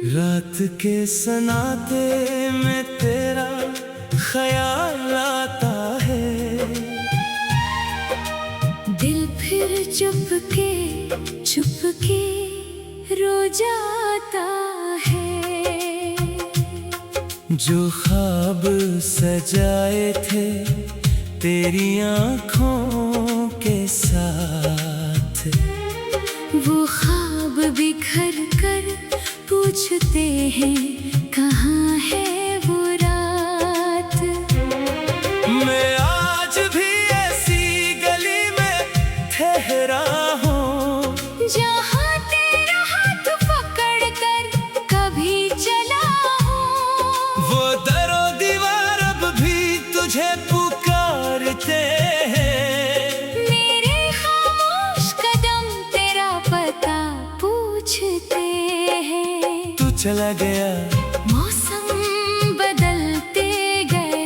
रात के सन्नाटे में तेरा ख्याल आता है। दिल फिर चुपके चुपके रो जाता है। जो ख्वाब सजाए थे तेरी आँखों के साथ, वो ख्वाब बिखर कर पूछते हैं कहाँ है वो रात। मैं आज भी ऐसी गली में ठहरा हूँ जहाँ तेरा हाथ पकड़ कर कभी चला हूँ। वो दरो दीवार अब भी तुझे पुकारते हैं। मेरे खामोश कदम तेरा पता पूछते हैं। तू चला गया, मौसम बदलते गए,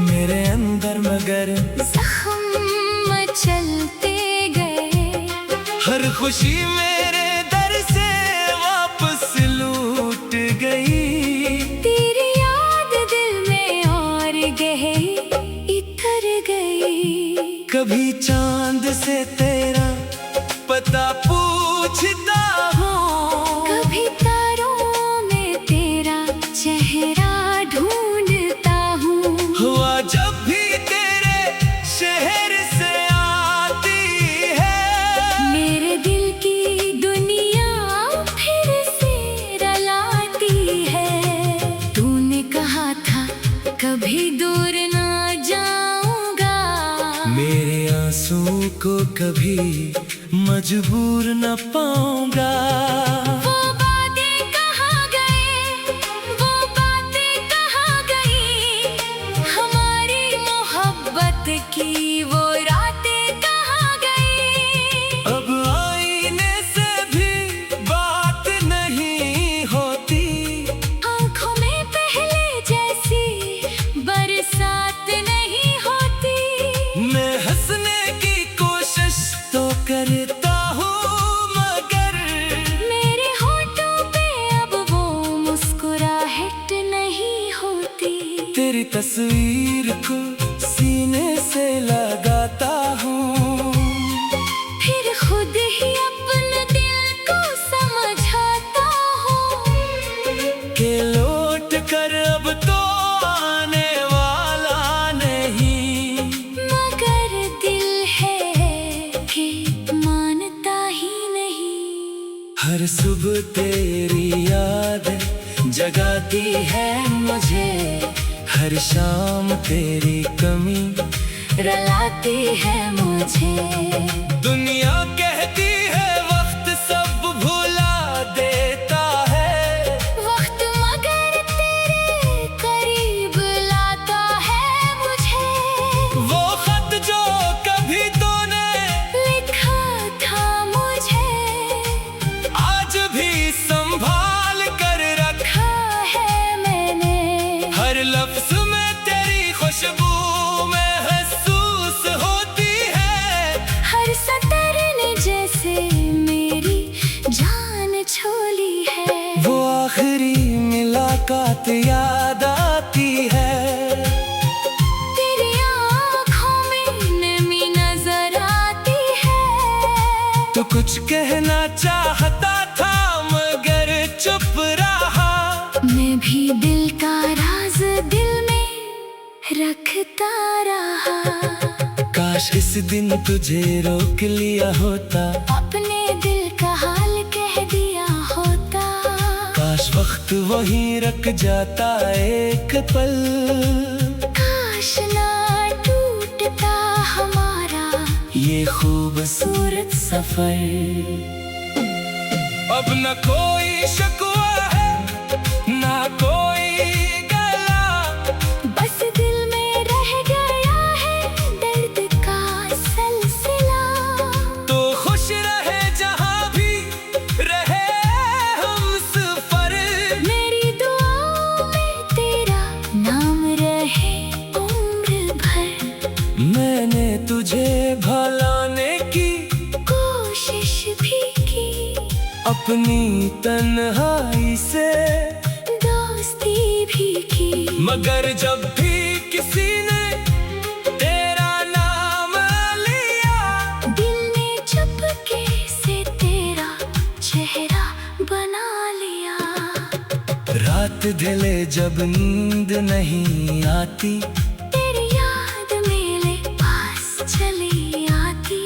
मेरे अंदर मगर जख्म मचलते गए। हर खुशी मेरे दर से वापस लूट गई। तेरी याद दिल में और गहरी इतर गई। कभी चांद से तेरा पता पूछता हूँ, कभी तारों में तेरा चेहरा ढूंढता हूँ। हुआ जब भी तेरे शहर से आती है, मेरे दिल की दुनिया फिर से रलाती है। तूने कहा था कभी दूर ना जाऊंगा, मेरे आंसू को कभी मजबूर न पाऊंगा। वो बातें कहाँ गए, वो बातें कहाँ गई, हमारी मोहब्बत की वो रातें कहाँ गई। अब आईने से भी बात नहीं होती, आँखों में पहले जैसी बरसात नहीं होती। मैं हंसने की कोशिश तो करता हूँ मगर मेरे होठों पे अब वो मुस्कुराहट नहीं होती। तेरी तस्वीर को सीने से लगाता हूँ, फिर खुद ही अपने दिल को समझाता हूँ कि लौट कर अब तो आने वाला नहीं। मगर दिल है कि मानता ही नहीं। हर सुबह तेरी याद जगाती है मुझे, हर शाम तेरी कमी रलाती है मुझे। दुनिया कहती है वक्त सब भुला देता है, वक्त मगर तेरे करीब लाता है मुझे। वो खत जो कभी तूने लिखा था मुझे, आज भी संभाल कर रखा रखा है मैंने। हर लफ्ज में तेरी खुशबू महसूस होती है। हर सतर ने जैसे मेरी जान छोली है। वो आखिरी मुलाकात याद आती है, तेरी आँखों में नमी नजर आती है। तो कुछ कहना चाहता था मगर चुप रहा। मैं भी दिल का राज दिल में रखता रहा। काश इस दिन तुझे रोक लिया होता, अपने दिल का हाल कह दिया होता। काश वक्त वहीं रख जाता एक पल। काश ना टूटता हमारा ये खूबसूरत सफर। अब न कोई शिकवा है ना कोई गला, बस दिल में रह गया है दर्द का सिलसिला। तो खुश रहे जहाँ भी रहे हम सफर। मेरी दुआओं में तेरा नाम रहे उम्र भर। मैंने तुझे भुलाने की कोशिश भी की, अपनी तन्हाई से दोस्ती भी की, मगर जब भी किसी ने तेरा नाम लिया, दिल ने चुपके से तेरा चेहरा बना लिया। रात ढले जब नींद नहीं आती, तेरी याद मेरे पास चली आती,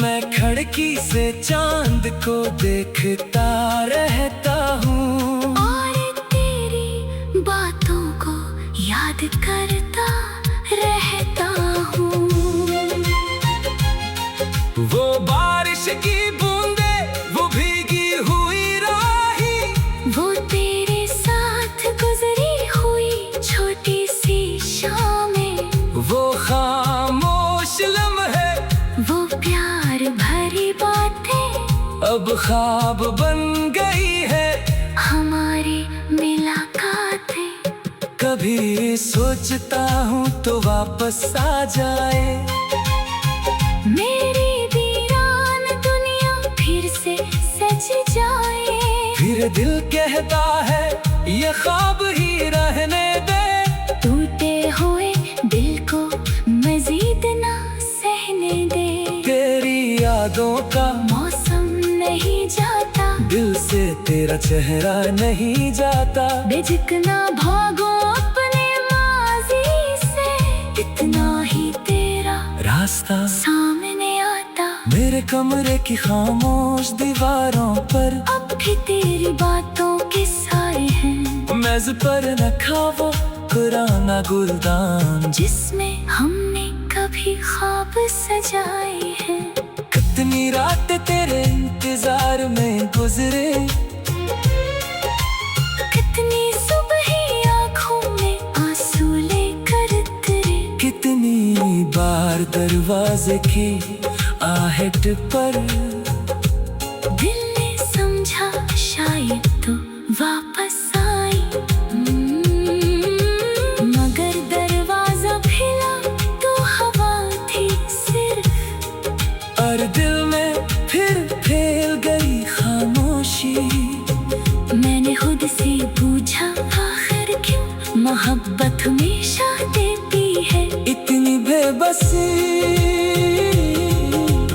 मैं खिड़की से चांद को देखता रहता हूँ और तेरी बातों को याद करता रहता हूँ। वो बारिश की बूंदे, वो भीगी हुई राही, वो तेरे साथ गुजरी हुई छोटी सी शामें, वो खामोश लम्हे, वो प्यार भरी बातें, अब ख्वाब बन गई है हमारी मुलाकातें। कभी सोचता हूँ तो वापस आ जाए, मेरी वीरान दुनिया फिर से सज जाए। फिर दिल कहता है ये ख्वाब ही रहने दे, टूटे हुए दिल को मजीद ना सहने दे। तेरी यादों का मौसम नहीं जाता, दिल से तेरा चेहरा नहीं जाता। बेझिझकना भागो अपने माजी से, इतना ही तेरा रास्ता सामने आता। मेरे कमरे की खामोश दीवारों पर अब भी तेरी बातों के साए हैं, मेज पर रखा वो पुराना गुलदान, जिसमें हमने कभी ख्वाब सजाए हैं। कितनी रात तेरे इंतजार में गुजरे, कितनी सुबह आँखों में आंसू लेकर तेरे, कितनी बार दरवाजे की आहट पर दिल ने समझा शायद तो वापस आई। मगर दरवाजा खुला तो हवा थी सिर्फ, और दिल में फिर फैल गई खामोशी। मैंने खुद से पूछा आखिर क्यों मोहब्बत हमेशा देती है इतनी बेबसी,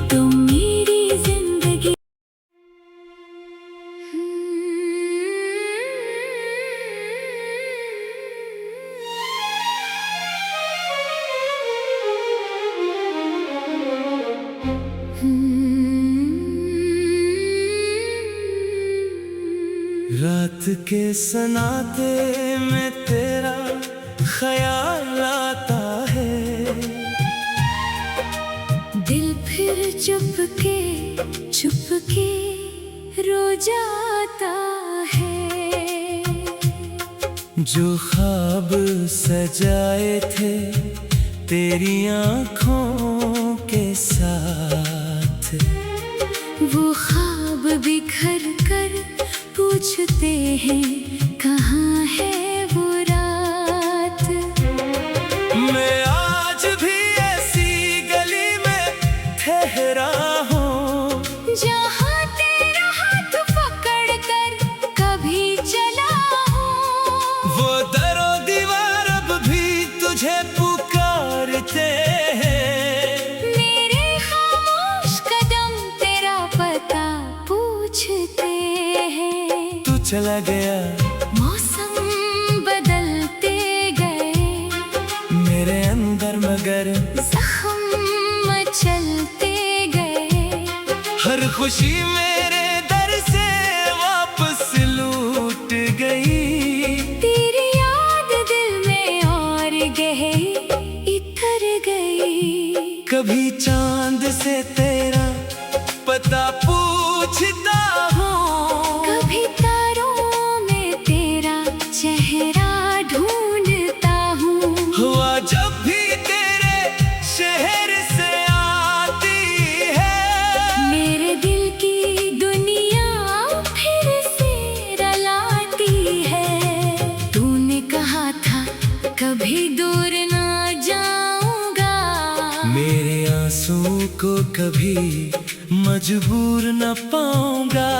तो मेरी जिंदगी। रात के सन्नाटे में तेरा ख्याल आता है, दिल फिर चुपके चुपके रो जाता है। जो ख्वाब सजाए थे तेरी आँखों के साथ, वो ख्वाब बिखर कर पूछते हैं कहाँ है वो रात। मैं आज भी ऐसी गली में ठहरा हूँ, जहाँ तेरा हाथ पकड़ कर कभी चला हूँ। वो दरो दीवार अब भी तुझे पुकारते हैं, मेरे खामोश कदम तेरा पता पूछते हैं। तू चला गया, मौसम बदलते गए, मेरे अंदर मगर जख्म मचलते गए। हर खुशी मेरे दर से वापस लूट गई, तेरी याद दिल में और गहरी इतर गई। कभी चांद से तेरा पता पूछता हूँ, कभी तारों में तेरा चेहरा ढूंढता हूँ। हुआ जब भी तेरे शहर से आती है, मेरे दिल की दुनिया फिर से रलाती है। तूने कहा था कभी दूर ना जाऊंगा, मेरे आंसू को कभी मजबूर न पाऊंगा।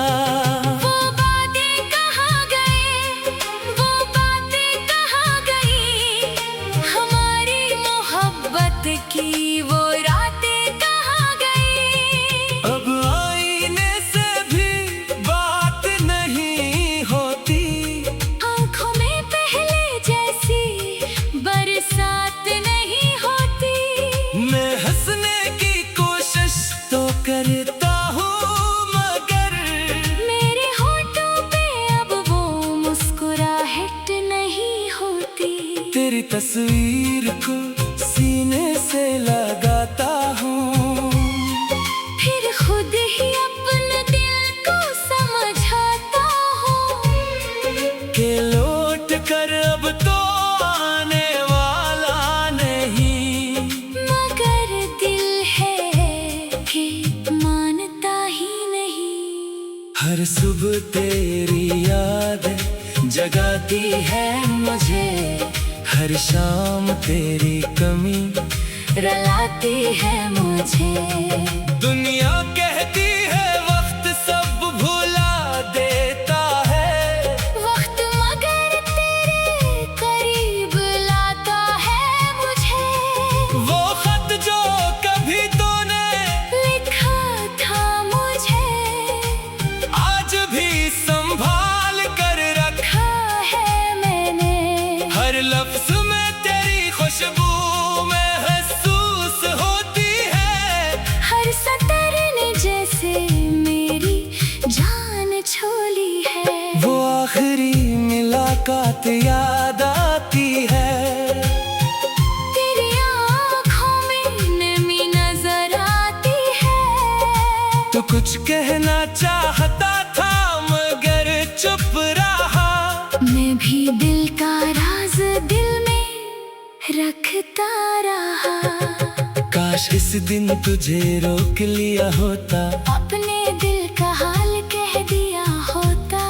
तस्वीर को सीने से लगाता हूँ, फिर खुद ही अपने दिल को समझाता हूँ कि लौट कर अब तो आने वाला नहीं। मगर दिल है कि मानता ही नहीं। हर सुबह तेरी याद जगाती है मुझे, हर शाम तेरी कमी रुलाती है मुझे। दुनिया कहती है वक्त सब भुला देता है, वक्त मगर तेरे करीब लाता है मुझे। वो खत जो कभी तूने लिखा था मुझे, आज भी संभाल कर रखा है मैंने। हर लफ्ज में तेरी खुशबू महसूस होती है, हर सतर ने जैसे मेरी जान छोली है। वो आखिरी मुलाकात याद आती है, तेरी आँखों में नमी नजर आती है। तो कुछ कहना चाहता था मगर चुप रहा। मैं भी दिल का राज दिल में रखता रहा। काश इस दिन तुझे रोक लिया होता, अपने दिल का हाल कह दिया होता।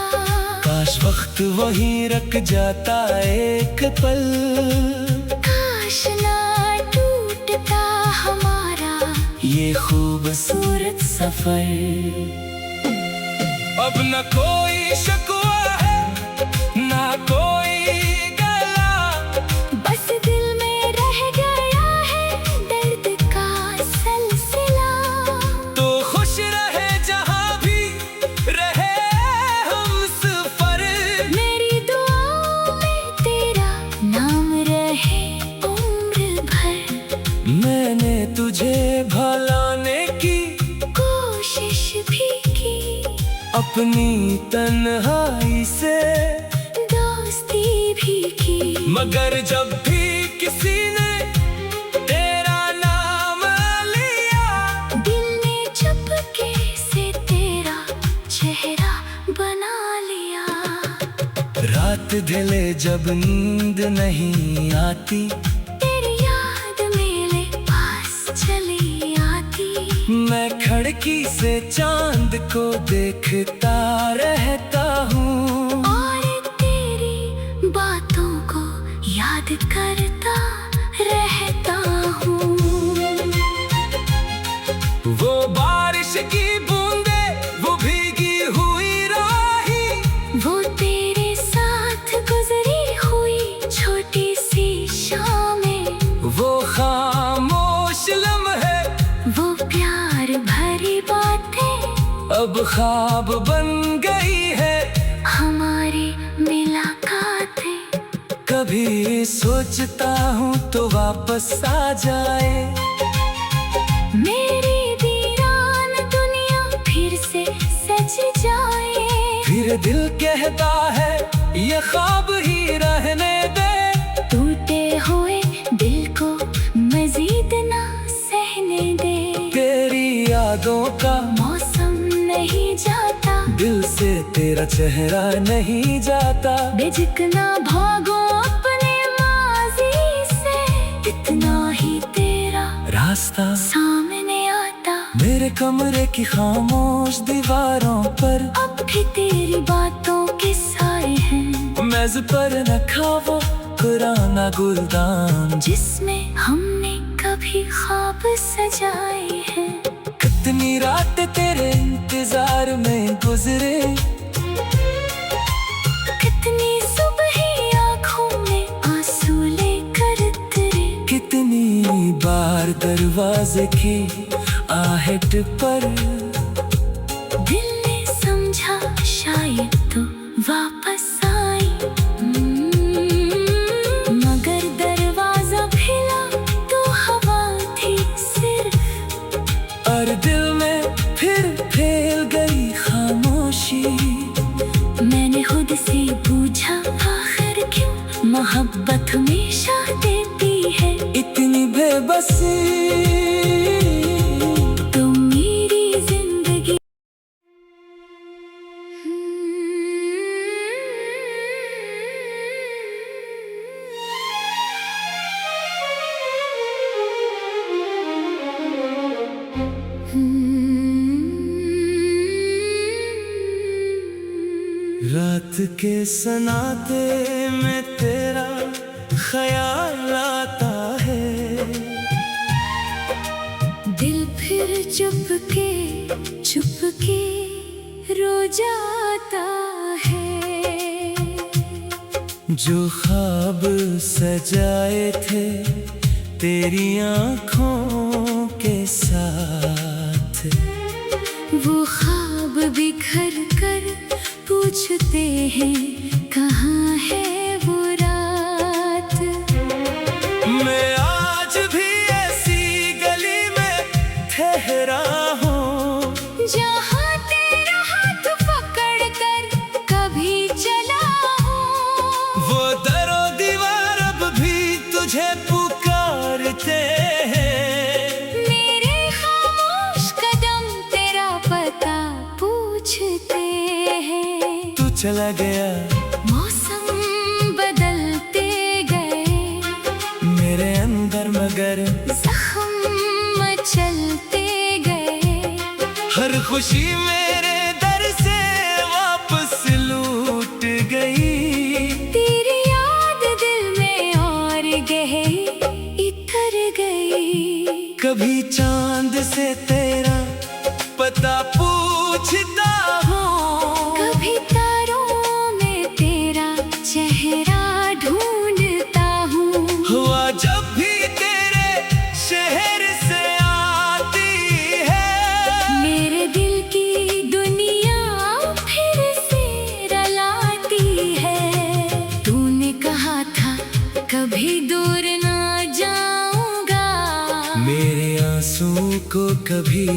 काश वक्त वहीं रख जाता एक पल, काश ना टूटता हमारा ये खूबसूरत सफर। अब न कोई शिकवा है ना कोई गला, बस दिल में रह गया है दर्द का सिलसिला। तो खुश रहे जहाँ भी रहे हम सफर। मेरी दुआओं में तेरा नाम रहे उम्र भर। मैंने तुझे भुलाने की कोशिश भी की, अपनी तन्हाई से दोस्ती भी की। मगर जब भी किसी ने तेरा नाम लिया, दिल ने चुपके से तेरा चेहरा बना लिया। रात ढले जब नींद नहीं आती, तेरी याद मेरे पास चली आती। मैं खिड़की से चांद को देखता रहता हूँ, और तेरी बातों को याद करता रहता हूँ। वो बारिश की बूंदे वो भीगी हुई राही, वो तेरे साथ गुजरी हुई छोटी सी शामें, वो खामोश लम्हे, वो प्यार भरी बातें अब ख्वाब बन गई है हमारी मुलाकातें। कभी सोचता हूँ तो वापस आ जाए, मेरी वीरान दुनिया फिर से सज जाए। फिर दिल कहता है ये ख्वाब ही रहने दे, टूटे हुए दिल को मजीद ना सहने दे। तेरी यादों का मौसम नहीं जाता, दिल से तेरा चेहरा नहीं जाता। बेझिझकना भागो अपने माजी से, इतना ही तेरा रास्ता सामने आता। मेरे कमरे की खामोश दीवारों पर अब भी तेरी बातों के साए हैं, मेज पर रखा वो पुराना गुलदान, जिसमें हमने कभी ख्वाब सजाए हैं। कितनी रात तेरे इंतजार में गुजरे, कितनी सुबह आँखों में आंसू लेकर तेरे। कितनी बार दरवाजे की आहट पर दिल ने समझा शायद तो वापस आई, मगर दरवाजा खुला तो हवा थी सिर्फ, और दिल में फिर फैल गई खामोशी। मैंने खुद से पूछा आखिर क्यों मोहब्बत हमेशा रात के सन्नाटे में तेरा ख्याल आता है। दिल फिर चुपके रो जाता है। जो ख्वाब सजाए थे तेरी आँखों के साथ, वो ख्वाब बिखर कर पूछते हैं कहाँ है वो रात। मैं आज भी ऐसी गली में ठहरा हूँ जहाँ तेरा हाथ पकड़ कर कभी चला हूँ। वो दरो दीवार अब भी तुझे पुकारते हैं। मेरे खामोश कदम तेरा पता पूछते हैं। तू चला गया, मौसम बदलते गए, मेरे अंदर मगर जख्म मचलते गए। हर खुशी मेरे दर से वापस लूट गई। तेरी याद दिल में और गहरी इतर गई। कभी चांद से तेरा पता पूछता हूँ, कभी तारों में तेरा चेहरा ढूंढता हूँ। हुआ जब भी तेरे शहर से आती है, मेरे दिल की दुनिया फिर से रलाती है। तूने कहा था कभी दूर ना जाऊंगा, मेरे आंसू को कभी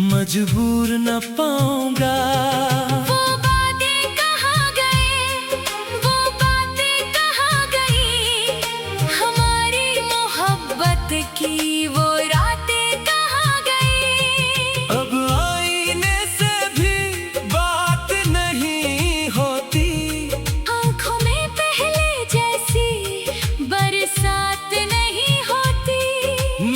मजबूर न पाऊंगा। वो बातें कहाँ गए, वो बातें कहाँ गई, हमारी मोहब्बत की वो रातें कहाँ गई। अब आईने से भी बात नहीं होती, आँखों में पहले जैसी बरसात नहीं होती।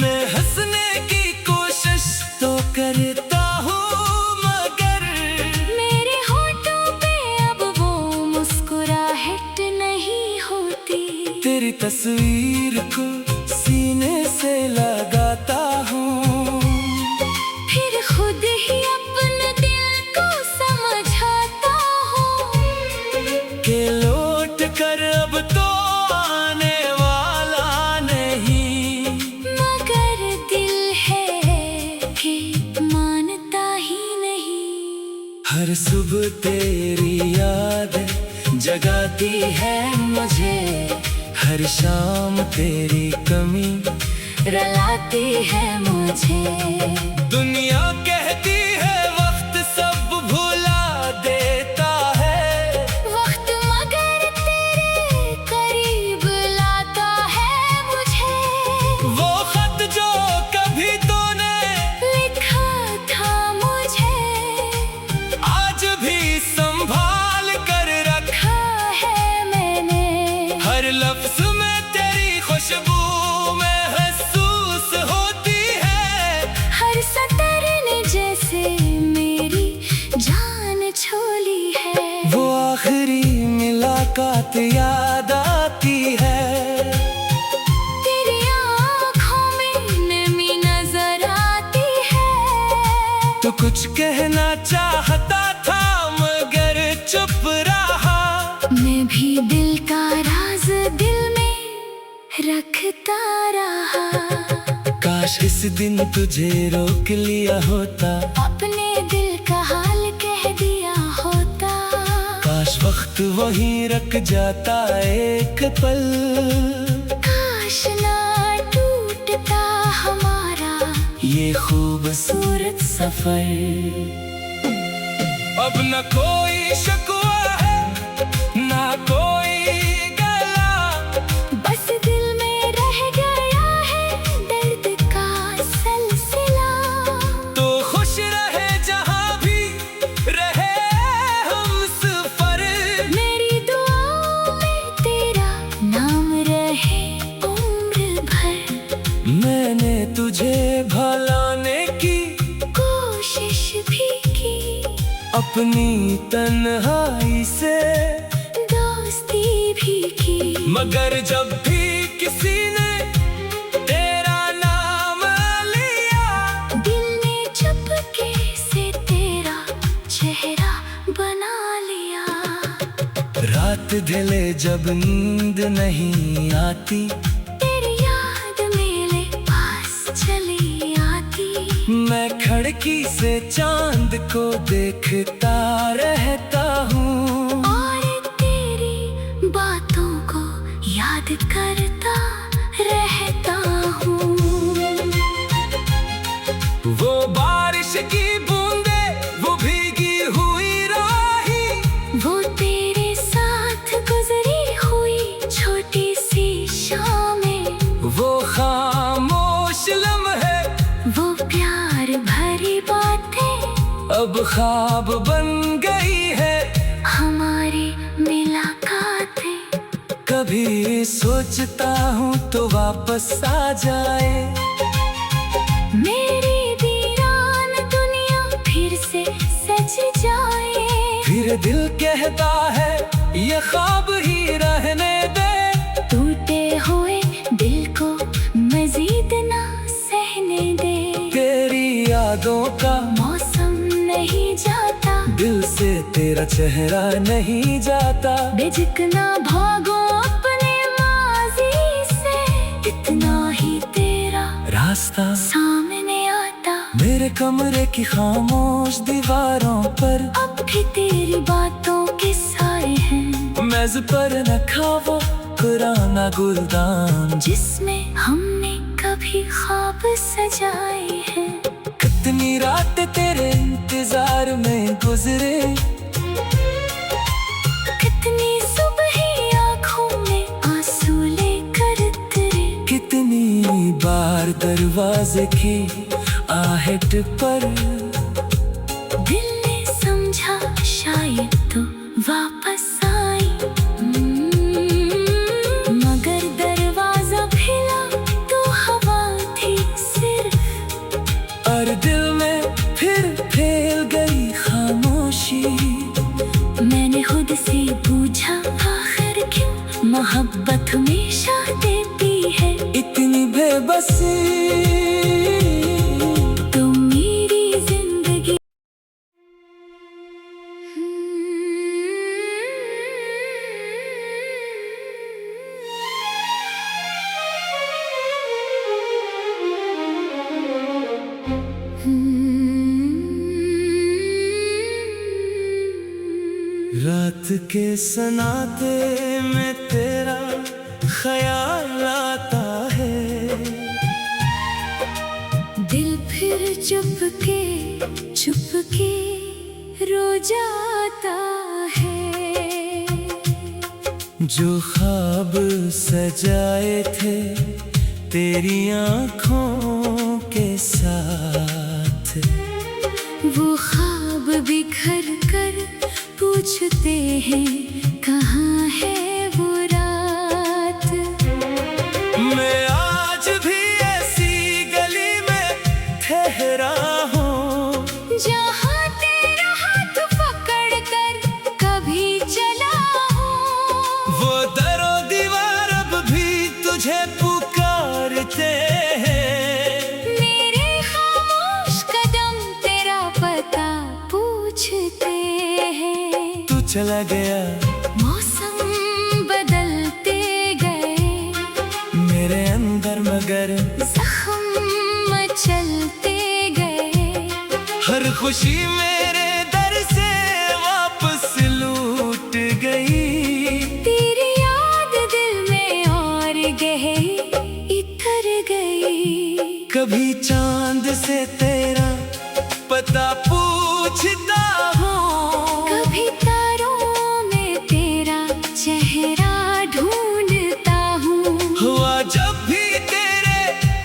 मैं हंसने की कोशिश तो करता हूँ मगर मेरे होठों पे अब वो मुस्कुराहट नहीं होती। तेरी तस्वीर को सीने से लगाता हूँ, फिर खुद ही अपने दिल को समझाता हूँ कि लौट कर अब तो आने वाला नहीं। मगर दिल है कि मानता ही नहीं। हर सुबह तेरी याद जगाती है मुझे, हर शाम तेरी कमी रलाती है मुझे। दुनिया कहती है वक्त सब भुला देता है, वक्त मगर तेरे करीब लाता है मुझे। वो खत जो कभी तूने लिखा था मुझे, आज भी संभाल कर रखा रखा है मैंने। हर लफ्ज में तेरी खुशबू महसूस होती है। हर सतर ने जैसे मेरी जान छोली है। वो आखिरी मुलाकात याद आती है, तेरी आँखों में नमी नजर आती है। तो कुछ कहना चाहता था मगर चुप रहा। मैं भी दिल का राज दिल में रखता रहा। काश इस दिन तुझे रोक लिया होता, अपने दिल का हाल कह दिया होता। काश वक्त वहीं रख जाता एक पल। काश ना टूटता हमारा ये खूबसूरत सफर। अब न कोई शिकवा है ना कोई गला, बस दिल में रह गया है दर्द का सिलसिला। तो खुश रहे जहाँ भी रहे हम सफर। मेरी दुआओं में तेरा नाम रहे उम्र भर। मैंने तुझे भुलाने की कोशिश भी की, अपनी तन्हाई से दोस्ती भी की। मगर जब भी किसी ने तेरा नाम लिया, दिल ने चुपके से तेरा चेहरा बना लिया। रात ढले जब नींद नहीं आती, तेरी याद मेरे पास चली आती। मैं खिड़की से चांद को देखता रहता हूँ और तेरी बातों को याद करता रहता हूँ। वो बारिश की बूंदे, वो भीगी हुई राही, वो तेरे साथ गुजरी हुई छोटी सी शामें, वो खामोश लम्हे, वो प्यार भरी बातें अब ख्वाब बन गई है हमारी मुलाकातें। कभी सोचता हूँ तो वापस आ जाए, मेरी वीरान दुनिया फिर से सज जाए। फिर दिल कहता है ये ख्वाब ही रहने दे। टूटे हुए दिल को मजीद ना सहने दे। तेरी यादों का मौसम नहीं जाता, दिल से तेरा चेहरा नहीं जाता। बेझिझकना भागो अपने माजी से, इतना ही तेरा रास्ता सामने आता। मेरे कमरे की खामोश दीवारों पर अब भी तेरी बातों के साए हैं, मेज पर रखा वो पुराना गुलदान, जिसमें हमने कभी ख्वाब सजाए हैं। कितनी रात तेरे इंतजार में गुजरे, कितनी सुबह आँखों में आंसू लेकर तेरे। कितनी बार दरवाजे की आहट पर दिल ने समझा शायद तो वापस आई। मगर दरवाजा खुला तो हवा थी सिर्फ, और दिल में फिर फैल गई खामोशी। मैंने खुद से पूछा आखिर क्यों मोहब्बत हमेशा देती है इतनी बेबसी। तो मेरी जिंदगी। रात के सन्नाटे में तेरा ख्याल आता है, दिल फिर चुपके चुपके रो जाता है। जो ख्वाब सजाए थे तेरी आँखों के साथ, वो ख्वाब बिखर कर पूछते हैं कहाँ है वो रात। मैं आज भी ऐसी गली में ठहरा हूँ, जहाँ तेरा हाथ पकड़ कर कभी चला हूँ। वो दरो दीवार अब भी तुझे पुकारते हैं। मेरे खामोश कदम तेरा पता पूछते हैं। तू चला गया, मौसम बदलते गए, मेरे अंदर मगर जख्म मचलते गए। हर खुशी मेरे दर से वापस लूट गई। तेरी याद दिल में और गहरी इतर गई। कभी चांद से तेरा पता पूछता हूँ, कभी तारों में तेरा चेहरा ढूंढता हूँ। हुआ जब भी तेरे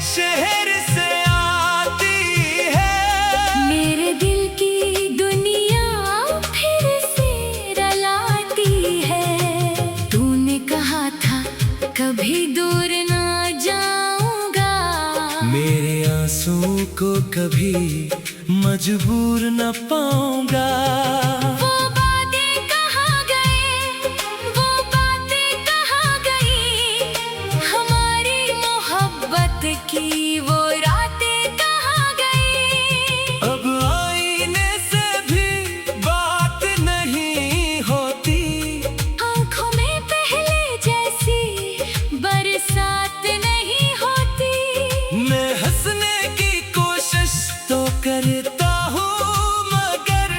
शहर से आती है, मेरे दिल की दुनिया फिर से रलाती है। तूने कहा था कभी दूर ना जाऊंगा, मेरे आंसू को कभी मजबूर न पाऊंगा। वो बातें कहाँ गए, वो बातें कहाँ गई, हमारी मोहब्बत की वो रातें कहाँ गई। अब आईने से भी बात नहीं होती, आँखों में पहले जैसी बरसात नहीं होती। मैं हंसने की कोशिश तो करता हूँ मगर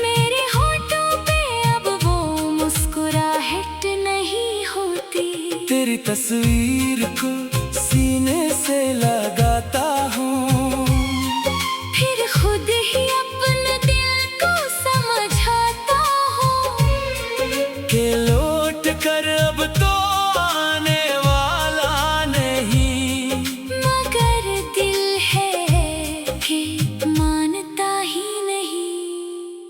मेरे होठों पे अब वो मुस्कुराहट नहीं होती। तेरी तस्वीर को सीने से लगाता हूँ, फिर खुद ही अपने दिल को समझाता हूँ कि लौट कर अब तो आने वाला नहीं। मगर दिल है कि मानता ही नहीं।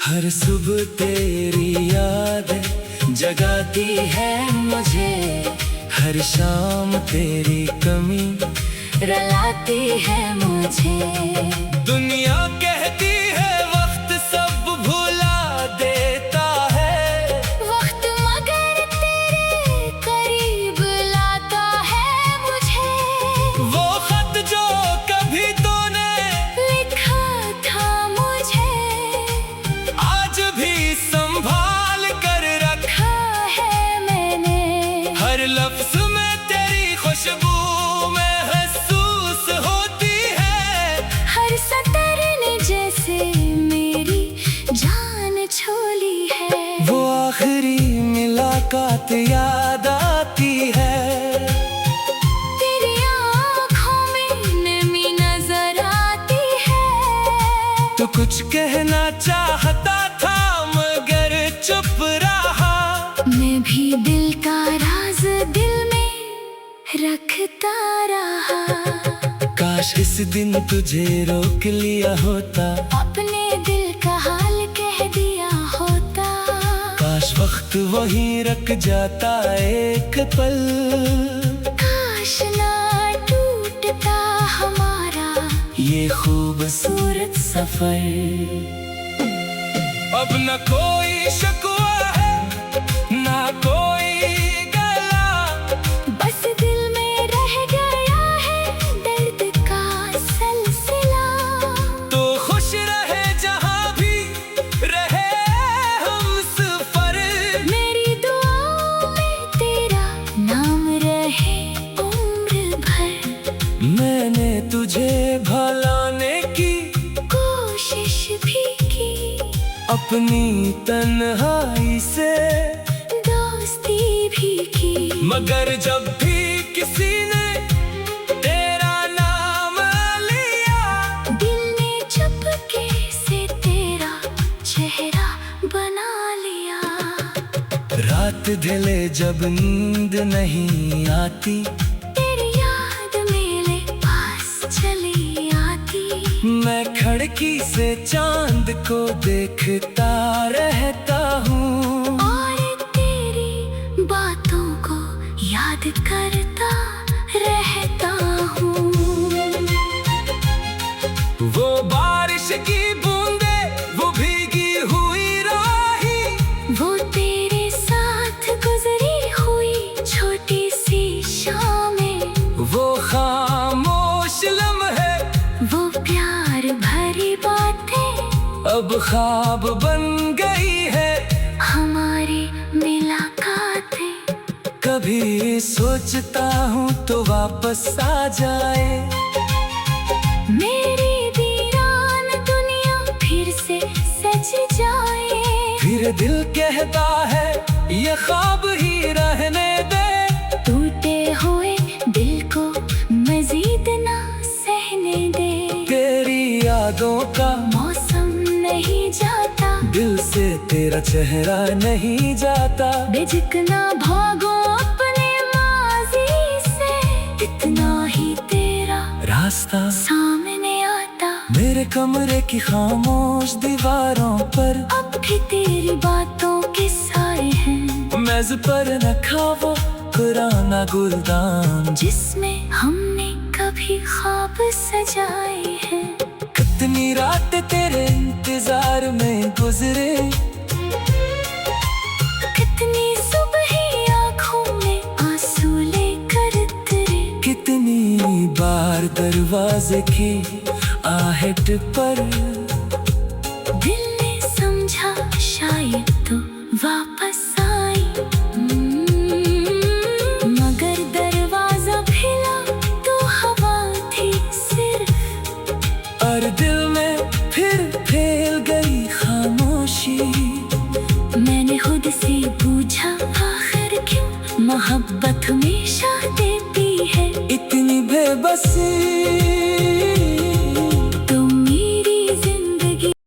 हर सुबह तेरी याद जगाती है मुझे, हर शाम तेरी कमी रुलाती है मुझे। दुनिया कहती है वक्त सब भुला देता है, वक्त मगर तेरे करीब लाता है मुझे। वो खत जो कभी तूने लिखा था मुझे, आज भी संभाल कर रखा रखा है मैंने। हर लफ्ज में तेरी खुशबू महसूस होती है, हर सतर ने जैसे मेरी जान छोली है। वो आखिरी मुलाकात याद आती है, तेरी आँखों में नमी नजर आती है। तो कुछ कहना चाहता था मगर चुप रहा। मैं भी दिल का राज दिल में रखता रहा। काश इस दिन तुझे रोक लिया होता, अपने दिल का हाल कह दिया होता। काश वक्त वहीं रख जाता एक पल, काश ना टूटता हमारा ये खूबसूरत सफर। अब न कोई शिकवा है ना कोई गला, बस दिल में रह गया है दर्द का सिलसिला। तो खुश रहे जहाँ भी रहे हम सफर। मेरी दुआओं में तेरा नाम रहे उम्र भर। मैंने तुझे भुलाने की कोशिश भी की, अपनी तन्हाई से दोस्ती भी की। मगर जब भी किसी ने तेरा नाम लिया, दिल ने चुपके से तेरा चेहरा बना लिया। रात ढले जब नींद नहीं आती, तेरी याद मेरे पास चली आती। मैं खिड़की से चांद को देखता रहता हूँ, और तेरी बातों को याद करता रहता हूँ। वो बारिश की बूंदे वो भीगी हुई राही, वो तेरे साथ गुजरी हुई छोटी सी शामें, वो खामोश लम्हे, वो प्यार भरी बातें अब ख्वाब बन गई है। हमारी मुलाकातें। कभी सोचता हूँ तो वापस आ जाए, मेरी वीरान दुनिया फिर से सज जाए। फिर दिल कहता है ये ख्वाब ही रहने दे, टूटे हुए दिल को मजीद ना सहने दे। तेरी यादों का मौसम नहीं जाता, दिल से तेरा चेहरा नहीं जाता। बेझिझकना भागो अपने माजी से, इतना ही तेरा रास्ता सामने आता। मेरे कमरे की खामोश दीवारों पर अब भी तेरी बातों के साए हैं, मेज पर रखा वो पुराना गुलदान, जिसमें हमने कभी ख्वाब सजाए हैं। कितनी रात तेरे इंतजार में गुजरे, कितनी सुबह आँखों में आंसू लेकर उतरे। कितनी बार दरवाजे की आहट पर